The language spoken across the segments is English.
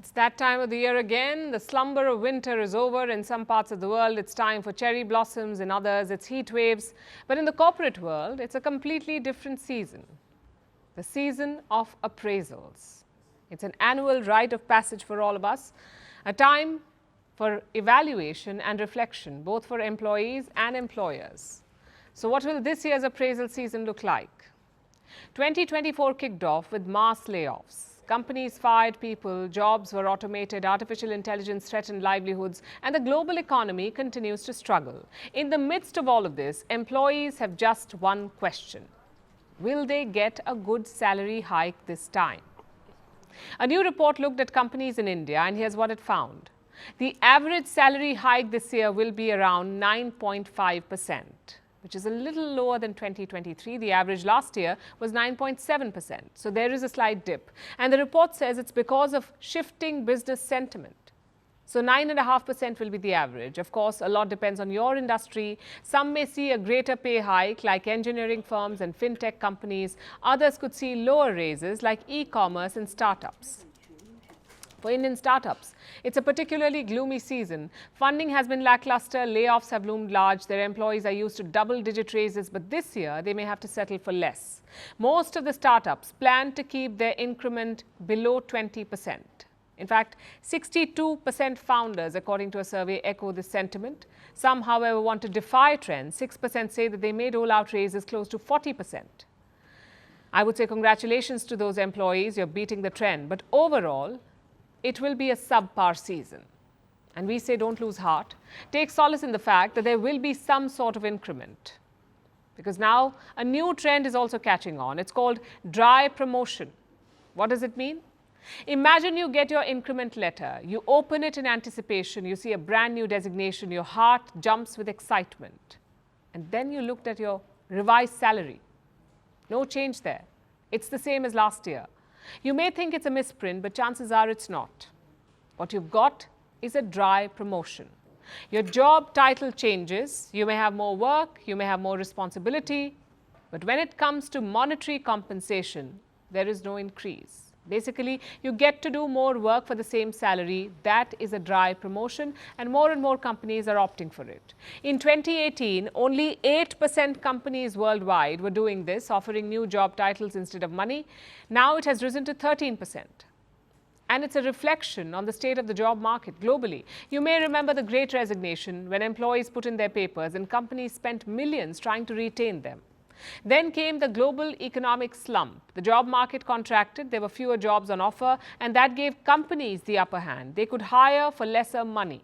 It's that time of the year again. The slumber of winter is over. In some parts of the world, it's time for cherry blossoms. In others, it's heat waves. But in the corporate world, it's a completely different season. The season of appraisals. It's an annual rite of passage for all of us. A time for evaluation and reflection, both for employees and employers. So what will this year's appraisal season look like? 2024 kicked off with mass layoffs. Companies fired people, jobs were automated, artificial intelligence threatened livelihoods, and the global economy continues to struggle. In the midst of all of this, employees have just one question. Will they get a good salary hike this time? A new report looked at companies in India, and here's what it found. The average salary hike this year will be around 9.5%. which is a little lower than 2023. The average last year was 9.7%. So there is a slight dip. And the report says it's because of shifting business sentiment. So 9.5% will be the average. Of course, a lot depends on your industry. Some may see a greater pay hike like engineering firms and fintech companies. Others could see lower raises like e-commerce and startups. For Indian startups, it's a particularly gloomy season. Funding has been lackluster, layoffs have loomed large, their employees are used to double-digit raises, but this year they may have to settle for less. Most of the startups plan to keep their increment below 20%. In fact, 62% founders, according to a survey, echo this sentiment. Some, however, want to defy trends. 6% say that they may dole out raises close to 40%. I would say congratulations to those employees, you're beating the trend, but overall, it will be a subpar season. And we say don't lose heart. Take solace in the fact that there will be some sort of increment. Because now a new trend is also catching on. It's called dry promotion. What does it mean? Imagine you get your increment letter. You open it in anticipation. You see a brand new designation. Your heart jumps with excitement. And then you looked at your revised salary. No change there. It's the same as last year. You may think it's a misprint, but chances are it's not. What you've got is a dry promotion. Your job title changes, you may have more work, you may have more responsibility, but when it comes to monetary compensation, there is no increase. Basically, you get to do more work for the same salary. That is a dry promotion, and more companies are opting for it. In 2018, only 8% companies worldwide were doing this, offering new job titles instead of money. Now it has risen to 13%. And it's a reflection on the state of the job market globally. You may remember the Great Resignation when employees put in their papers and companies spent millions trying to retain them. Then came the global economic slump. The job market contracted, there were fewer jobs on offer, and that gave companies the upper hand. They could hire for lesser money.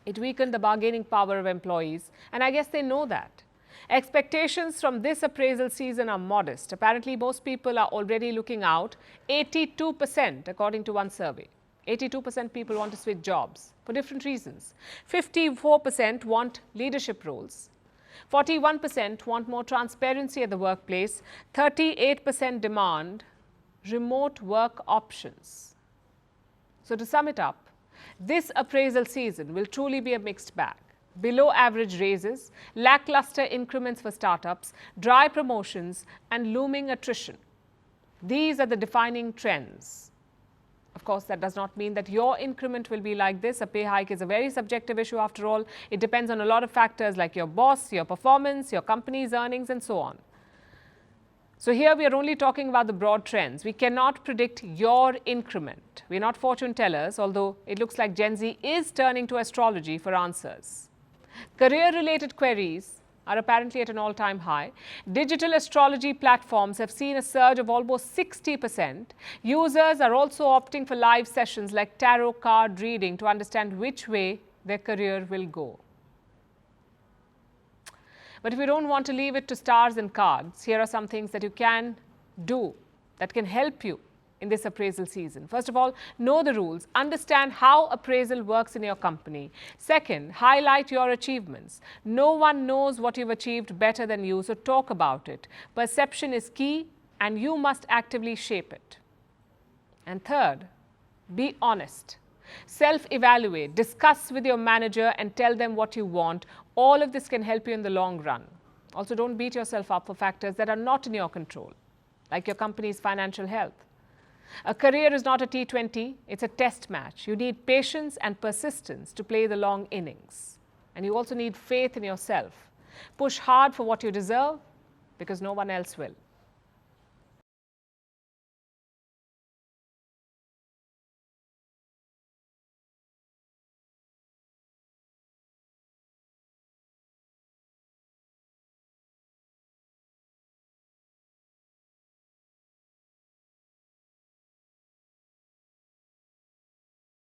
It weakened the bargaining power of employees, and I guess they know that. Expectations from this appraisal season are modest. Apparently, most people are already looking out. 82%, according to one survey. 82% people want to switch jobs for different reasons. 54% want leadership roles. 41% want more transparency at the workplace. 38% demand remote work options. So to sum it up, this appraisal season will truly be a mixed bag. Below average raises, lackluster increments for startups, dry promotions, and looming attrition. These are the defining trends. Of course, that does not mean that your increment will be like this. A pay hike is a very subjective issue after all. It depends on a lot of factors like your boss, your performance, your company's earnings, and so on. So here we are only talking about the broad trends. We cannot predict your increment. We're not fortune tellers, although it looks like Gen Z is turning to astrology for answers. Career-related queries are apparently at an all-time high. Digital astrology platforms have seen a surge of almost 60%. Users are also opting for live sessions like tarot card reading to understand which way their career will go. But if you don't want to leave it to stars and cards, here are some things that you can do that can help you in this appraisal season. First of all, know the rules. Understand how appraisal works in your company. Second, highlight your achievements. No one knows what you've achieved better than you, so talk about it. Perception is key, and you must actively shape it. And third, be honest. Self-evaluate, discuss with your manager and tell them what you want. All of this can help you in the long run. Also, don't beat yourself up for factors that are not in your control, like your company's financial health. A career is not a T20, it's a test match. You need patience and persistence to play the long innings. And you also need faith in yourself. Push hard for what you deserve because no one else will.